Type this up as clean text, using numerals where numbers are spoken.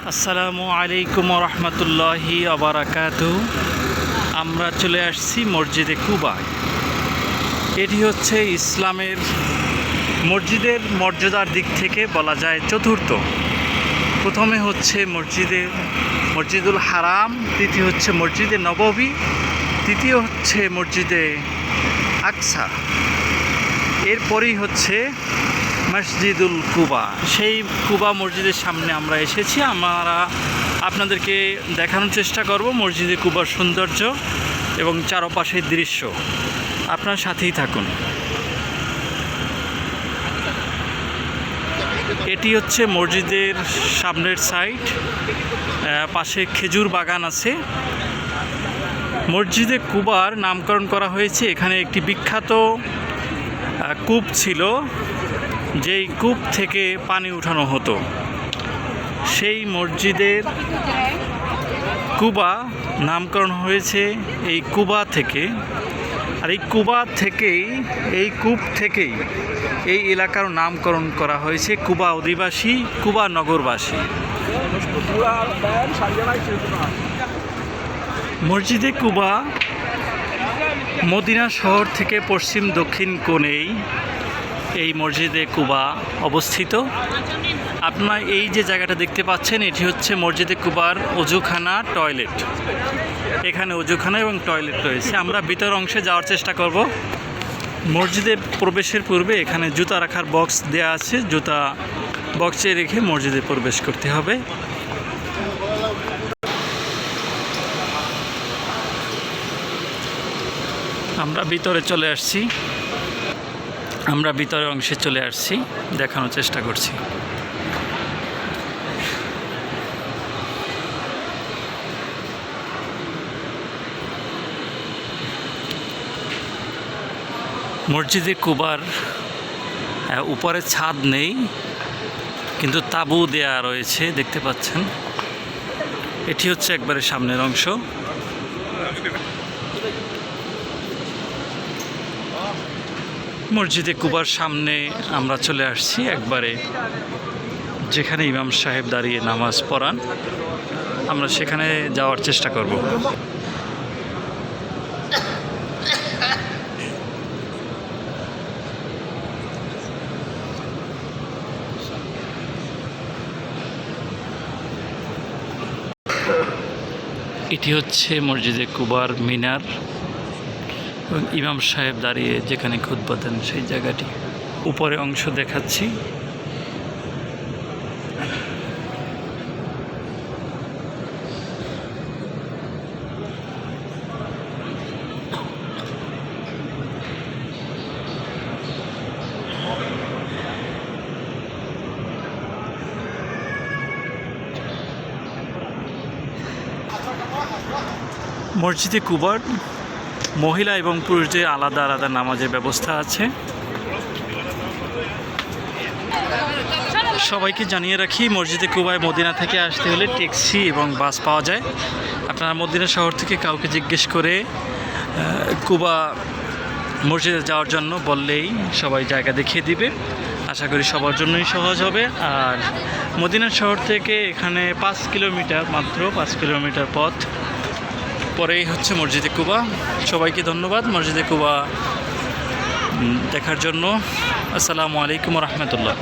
আসসালামু আলাইকুম রহমতুল্লাহি আবরাকাতুহু। আমরা চলে আসছি মসজিদে কুবায়। এটি হচ্ছে ইসলামের মসজিদের মর্যাদার দিক থেকে বলা যায় চতুর্থ। প্রথমে হচ্ছে মসজিদুল হারাম, দ্বিতীয় হচ্ছে মসজিদে নববী, তৃতীয় হচ্ছে মসজিদে আকসা, এরপরেই হচ্ছে মসজিদুল কুবা। সেই কুবা মসজিদের সামনে আমরা এসেছি। আমরা আপনাদেরকে দেখানোর চেষ্টা করব মসজিদে কুবার সৌন্দর্য এবং চারপাশের দৃশ্য। আপনার সাথেই থাকুন। এটি হচ্ছে মসজিদের সামনের সাইড, পাশে খেজুর বাগান আছে। মসজিদে কুবার নামকরণ করা হয়েছে, এখানে একটি বিখ্যাত কূপ ছিল, যেই কূপ থেকে পানি উঠানো হতো। সেই মসজিদের কুবা নামকরণ হয়েছে এই কুবা থেকে। আর এই কুবা থেকেই, এই কূপ থেকেই এই এলাকার নামকরণ করা হয়েছে কুবা অধিবাসী, কুবা নগরবাসী। মসজিদে কুবা মদিনা শহর থেকে পশ্চিম দক্ষিণ কোণেই এই মসজিদে কুবা অবস্থিত। আপনারা এই যে জায়গাটা দেখতে পাচ্ছেন, এটি হচ্ছে মসজিদে কুবার অজুখানা, টয়লেট। এখানে অজুখানা এবং টয়লেট রয়েছে। আমরা ভিতর অংশে যাওয়ার চেষ্টা করব। মসজিদে প্রবেশের পূর্বে এখানে জুতা রাখার বক্স দেয়া আছে। জুতা বক্সে রেখে মসজিদে প্রবেশ করতে হবে। আমরা ভিতরে চলে আসছি। আমরা ভিতরের অংশে চলে আসছি, দেখানোর চেষ্টা করছি। মসজিদে কুবার উপরে ছাদ নেই, কিন্তু তাঁবু দেয়া রয়েছে, দেখতে পাচ্ছেন। এটি হচ্ছে একবারে সামনের অংশ। মসজিদে কুবার সামনে আমরা চলে আসছি, একবারে যেখানে ইমাম সাহেব দাঁড়িয়ে নামাজ পড়ান। আমরা সেখানে যাওয়ার চেষ্টা করব। এটি হচ্ছে মসজিদে কুবার মিনার এবং ইমাম সাহেব দাঁড়িয়ে যেখানে খুতবা দেন সেই জায়গাটি। উপরে অংশ দেখাচ্ছি। মসজিদে কুবার মহিলা এবং পুরুষদের আলাদা আলাদা নামাজের ব্যবস্থা আছে। সবাইকে জানিয়ে রাখি, মসজিদে কুবায় মদিনা থেকে আসতে হলে ট্যাক্সি এবং বাস পাওয়া যায়। আপনারা মদিনা শহর থেকে কাউকে জিজ্ঞেস করে কুবা মসজিদে যাওয়ার জন্য বললেই সবাই জায়গা দেখিয়ে দিবে। আশা করি সবার জন্যই সহজ হবে। আর মদিনা শহর থেকে এখানে 5 কিলোমিটার, মাত্র 5 কিলোমিটার পথ পরেই হচ্ছে মসজিদে কুবা। সবাইকে ধন্যবাদ মসজিদে কুবা দেখার জন্য। আসসালামু আলাইকুম রহমতুল্লাহ।